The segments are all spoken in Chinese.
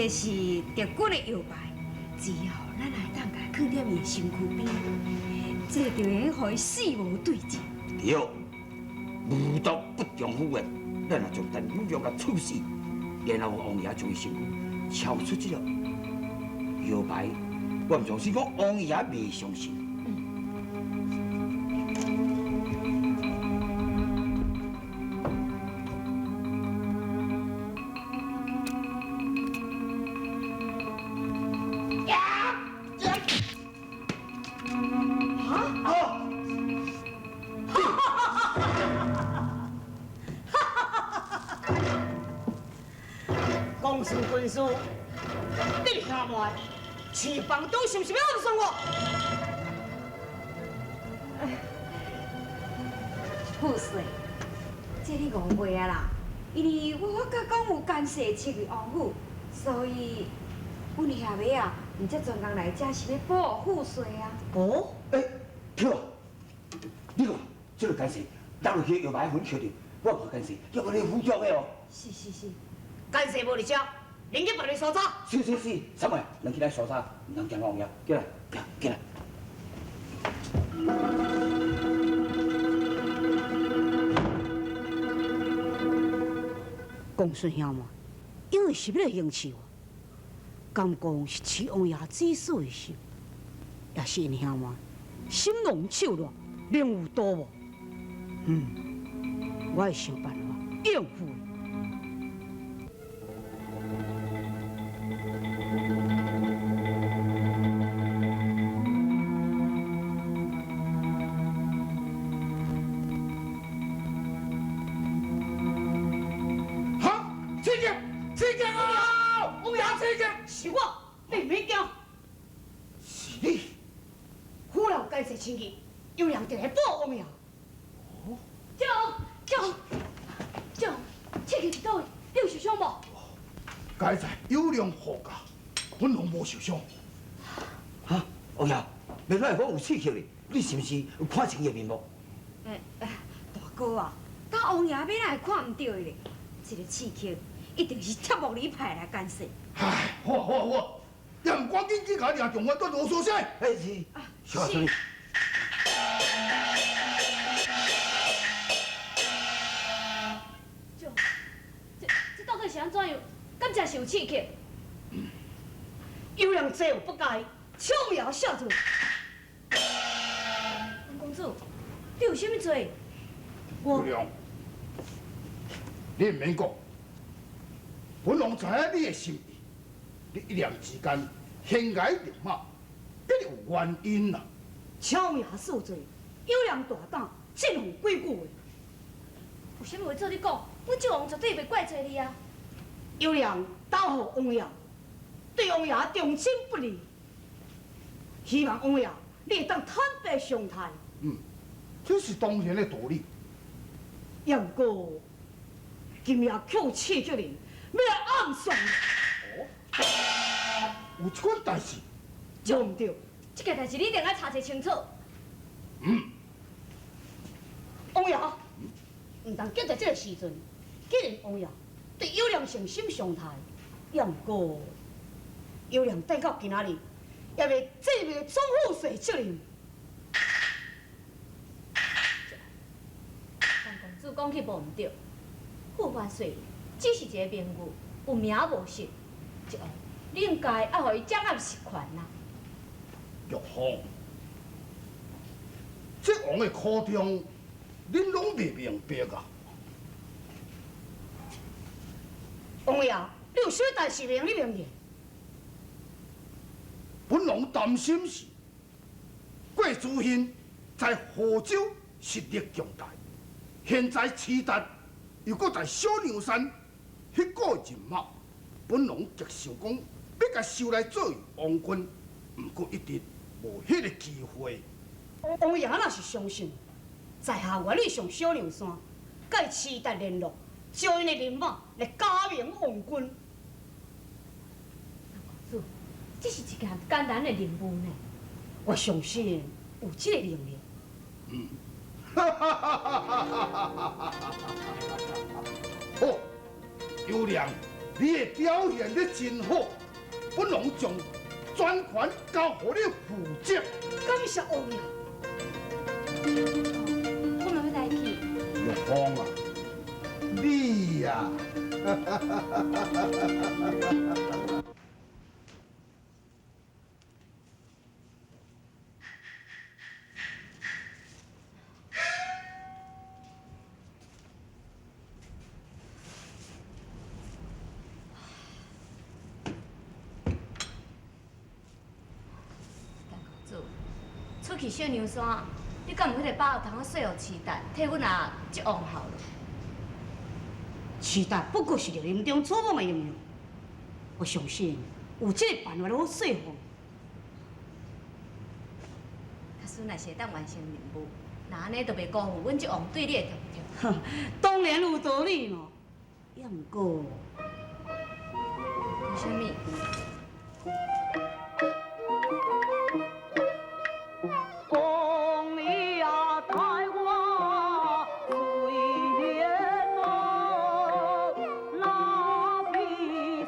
这是敌军的摇摆，只要咱来当甲放踮伊身躯边，这就会互伊死无对证。对，无毒不重复的，咱若将陈友良甲处死，然后王爷将伊身躯敲出这个摇摆，我唔相信讲王爷未相信。 公事军师，你兄妹翅膀都是不是要暗算我？富帅，这你误会啊啦！因为我甲讲有干涉刺激王府，所以阮兄妹啊，唔才专工来这是要保护富帅啊。哦，跳，你讲这个干涉，打落去摇摆分捡着，我无干涉，要我你服脚的哦。是，干涉无伫遮，恁去别个所查。是，三位，咱起来搜查，唔通惊王爷，进来，进来。 公孙兄嘛，因为是要来迎娶我，敢讲是齐王爷之所的事，也是因兄嘛心浓手热，另有多无？我会想办法应付伊。 是我，你唔免惊。是你，忽然改邪亲戚，有人就来保王爷。哦，叫，刺激伫倒位？你有受伤无？该在有良护驾，本王无受伤。哈，王爷，原来我有刺激哩，你是不是有看清伊面目？大哥啊，打王爷要来看唔到伊咧，这个刺激一定是铁木里派来干涉。 唉，好，也唔赶紧去甲掠中，我都啰嗦些。哎是，小声。这到底是安怎样？敢真是有刺激？有人这有不该，巧妙下作。陈公主，你有啥物做？有良，你唔免讲，本王知影你的心意。 你一念之间天涯人马，一定有原因啦。巧妙所做，有人大胆，真有鬼故的。有啥物话做你讲？阮这王绝对袂怪罪你啊！有人导护王爷，对王爷忠心不离，希望王爷你会当坦白相待。这是当然的道理。也不过，今夜扣刺激人，要来暗算。 有这款代志，做唔对。这件代志你一定要查查清楚。王爷，唔当夹在这个时阵，既然王爷对有良诚心相待，也不过有良等到今仔日，也未这位总护水责任。但公主讲起无唔对，副元帅只是一个名誉，有名无实。 你应该要互伊掌握实权啦。玉凤，这王的苦衷，恁拢未明白啊！王爷，你有啥代志令你明言？本王担心是，贵族兄在河州实力强大，现在齐达又搁在小牛山迄个人马，本王极想讲。 要甲收来做王军，不过一直无迄个机会。王爷若是相信，在下愿意上小牛山，甲伊期待联络，招因的人马来加盟王军。公主，这是一件简单的任务呢。我相信有这个能力。好，有良，你的表现得真好，本王将专权交予你负责。感谢王爷。我们要来去。玉芳啊，你呀、出去小牛山，你敢有迄个把握通啊说服饲蛋，替阮也接王后了？期待不过是林中初梦的应用，我相信有这个办法好说服。假使若是会当完成任务，那安尼就袂辜负阮这王对你的疼痛。当然有道理咯，也毋过，为什么？王爷待我随莲梦，那比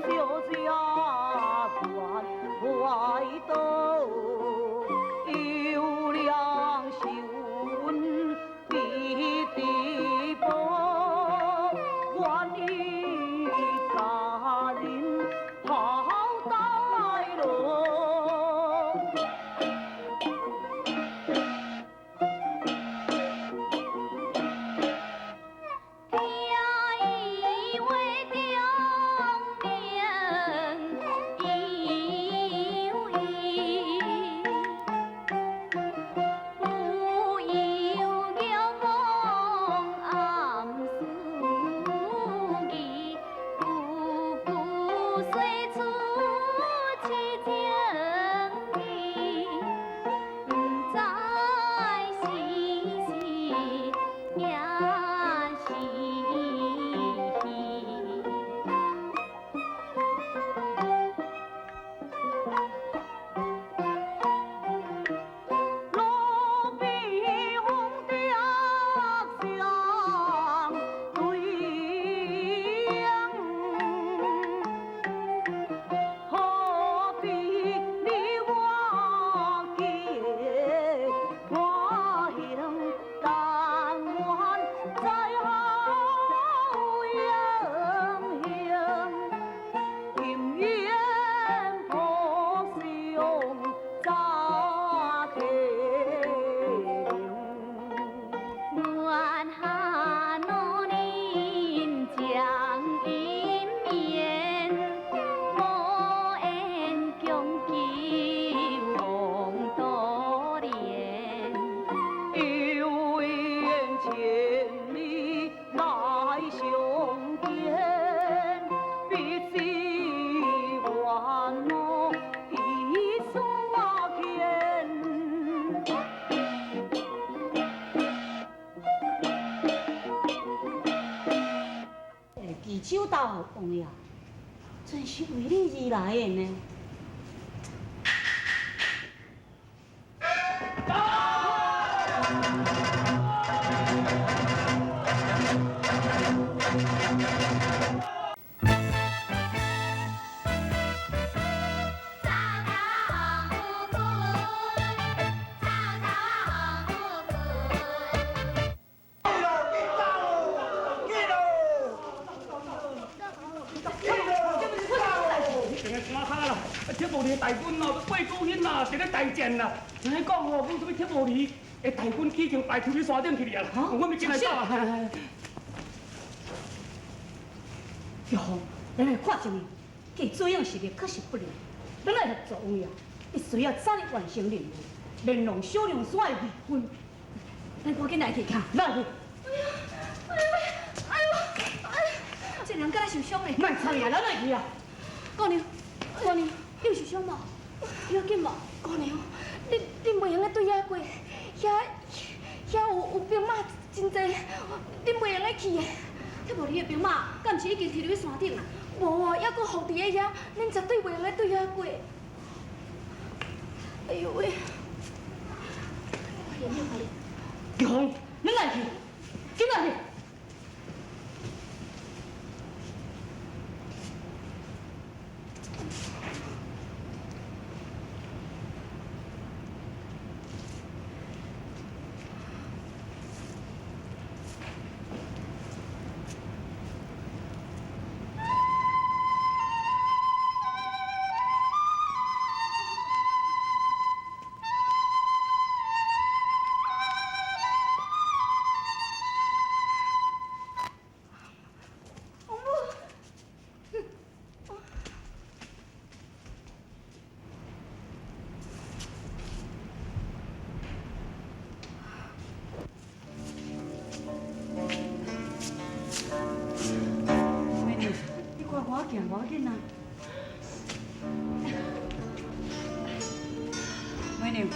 小姐关怀道，有良秀恩必地保，愿意家人好待咯。济州岛王爷，真是为你而来的呢。铁帽梨大军哦，八股兄啊，伫咧大战啦。听讲哦，阮什么铁帽梨的大军已经排抽去山顶去了啦。我们进来走啊！玉凤，咱来看一面，既做样实力确实不良，咱来合作王爷，必须要早日完成任务，连拢小梁山的离婚。咱赶紧来去看。来去，这人敢若受伤嘞？莫插呀，咱来去啊！姑娘，姑娘，你有受伤无？要紧无？姑娘，你袂用个对遐过，遐有兵马真济，你袂用个去的。铁帽梨的兵马，敢毋是已经摕入去山顶啊？无哦，还佫伏伫个遐，恁绝对袂用个对遐过。哎呦喂！玉凤，咱来去，紧来去。无要紧啊。美女，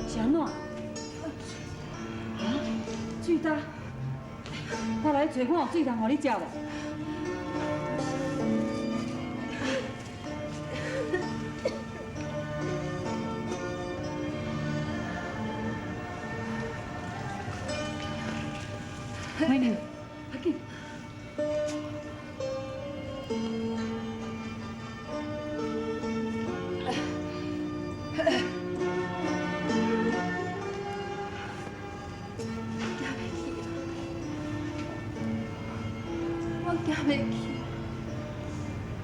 是安怎？啊？水干？我来找看有水通互你食无？美女，快紧！我行袂去，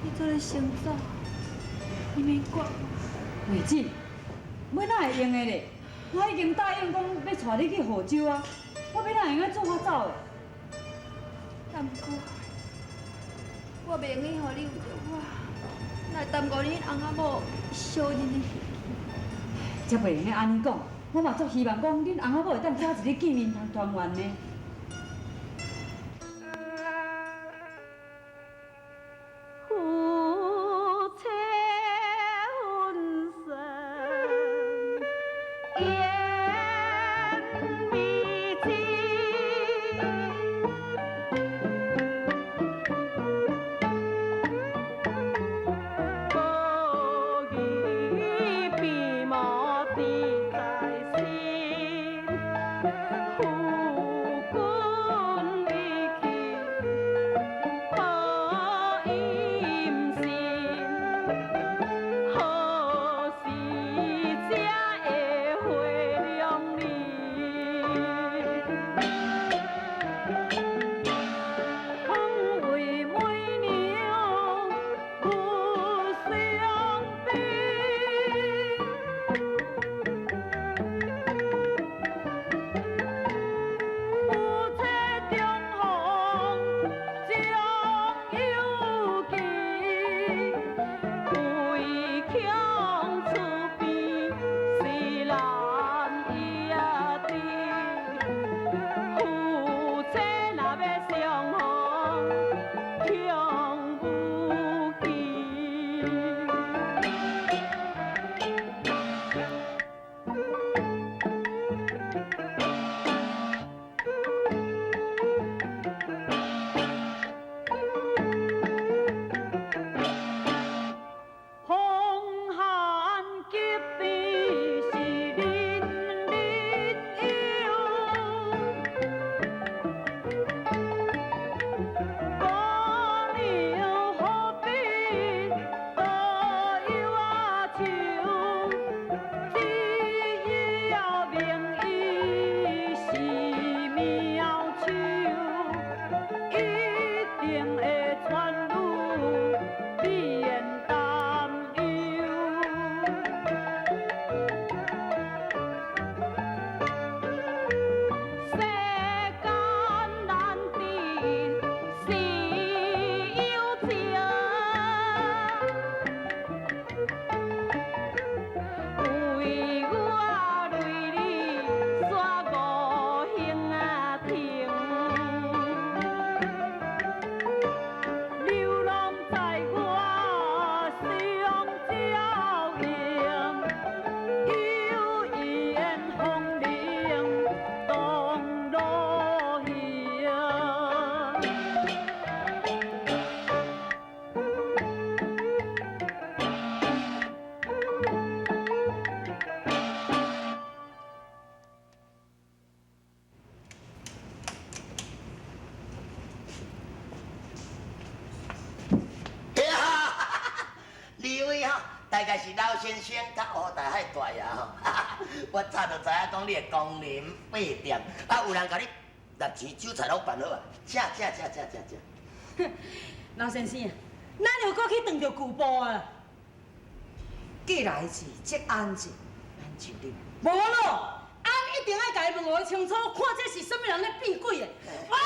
你做咧先走，你免管我。袂紧，要哪会用的咧？我已经答应讲要带你去澳洲啊，我要哪会用做我走的？但不过，我袂用去互你为着我，来耽误恁翁仔某小人的。才袂用安尼讲，我嘛足希望讲恁翁仔某会当早一日见面团圆呢。大概是老先生甲乌大海大爷吼，我早就知影讲你的工人八点，啊有人甲你拿钱酒菜拢办好啊，请。哼，老先生，咱又搁去撞着旧部啊！既来之则安之，咱就啉。无咯，俺一定爱甲伊问个清楚，看这是什么人咧变鬼的。喂！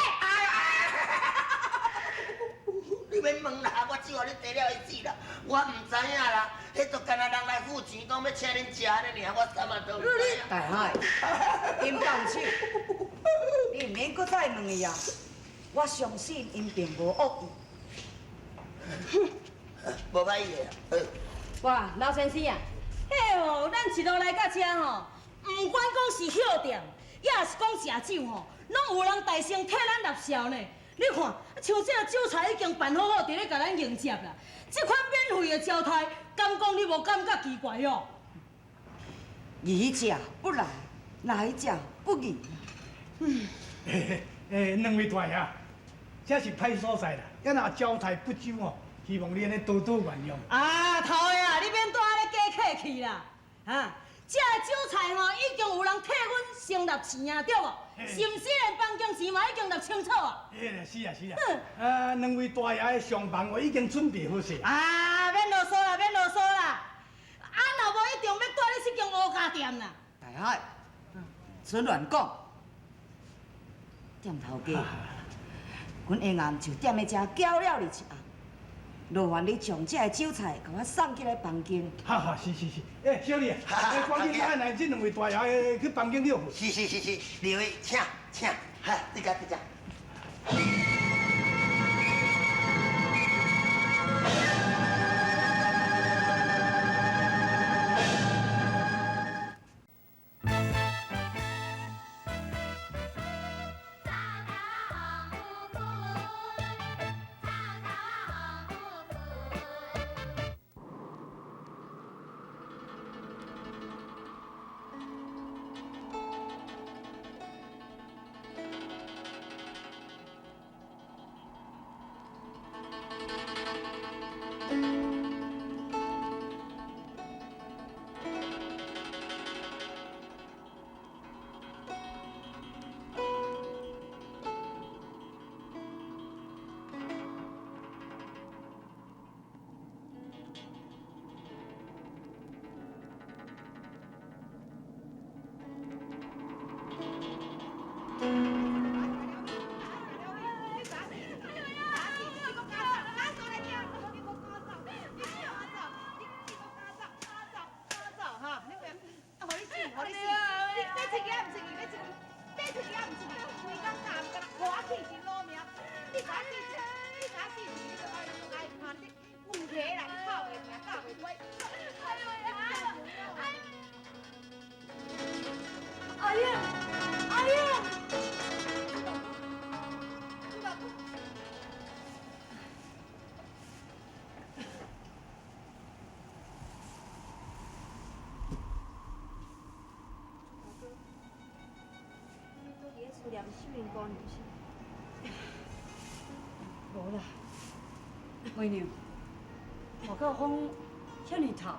你免问啦，我只互你地了一子啦，我唔知影啦，迄都干那人来付钱，讲要请恁食咧尔，我啥嘛都唔知影。大海，因放手，你唔免搁再问伊啊！我相信因并无恶意。无歹意的。哇，老先生啊，迄吼，咱一路来到遮吼，毋管讲是歇店，也是讲食酒吼，拢有人大声替咱纳销呢。你看，像这个酒菜已经办好好，伫咧甲咱迎接啦。这款免费的招待，敢讲你无感觉奇怪哦？宜者不来，来者不易。两位大爷，这是歹所在啦，要若招待不周哦，希望你安尼多多原谅。啊，头的啊，你免多安尼假客气啦。啊，这个酒菜吼，已经有人替阮先纳钱啊，对无？是毋是连房间钱嘛已经纳清楚啊？是啊是啊。两位大爷的上房我已经准备好势。啊，免啰嗦啦，免啰嗦啦。啊，若无一定要带你去间乌家店啦。大海，准乱讲。店头家，阮下暗就踮咧遮搅了你一暗，劳烦你将这个酒菜甲我送起来房间。哈，是。小李，赶紧带这两位大爷去房间了。是，二位请，哈，你家。无啦，妹娘，外口风遐尔透，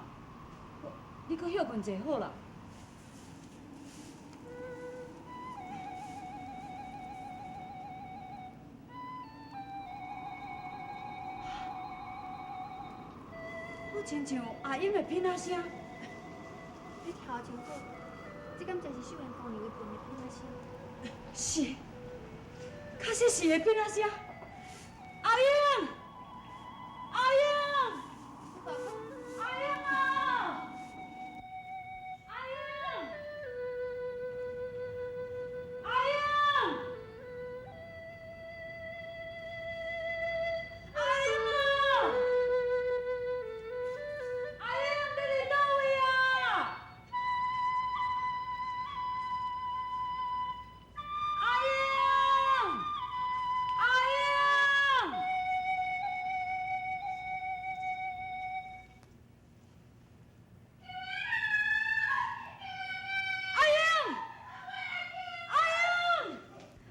你搁休困者好啦。好亲像阿英的片仔声。你听清楚，这敢才是秀莲姑娘的片仔声。是，确实是会变啊声。阿英，阿英，阿英啊，阿英，阿英，阿英啊，阿英，你伫倒位啊？阿英，阿英，阿英，阿英，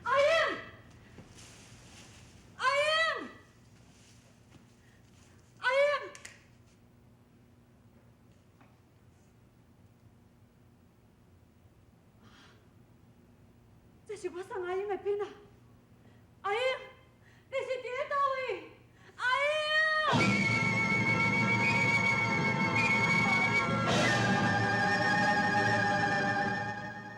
阿英，阿英，阿英，这是我送阿英的饼啊！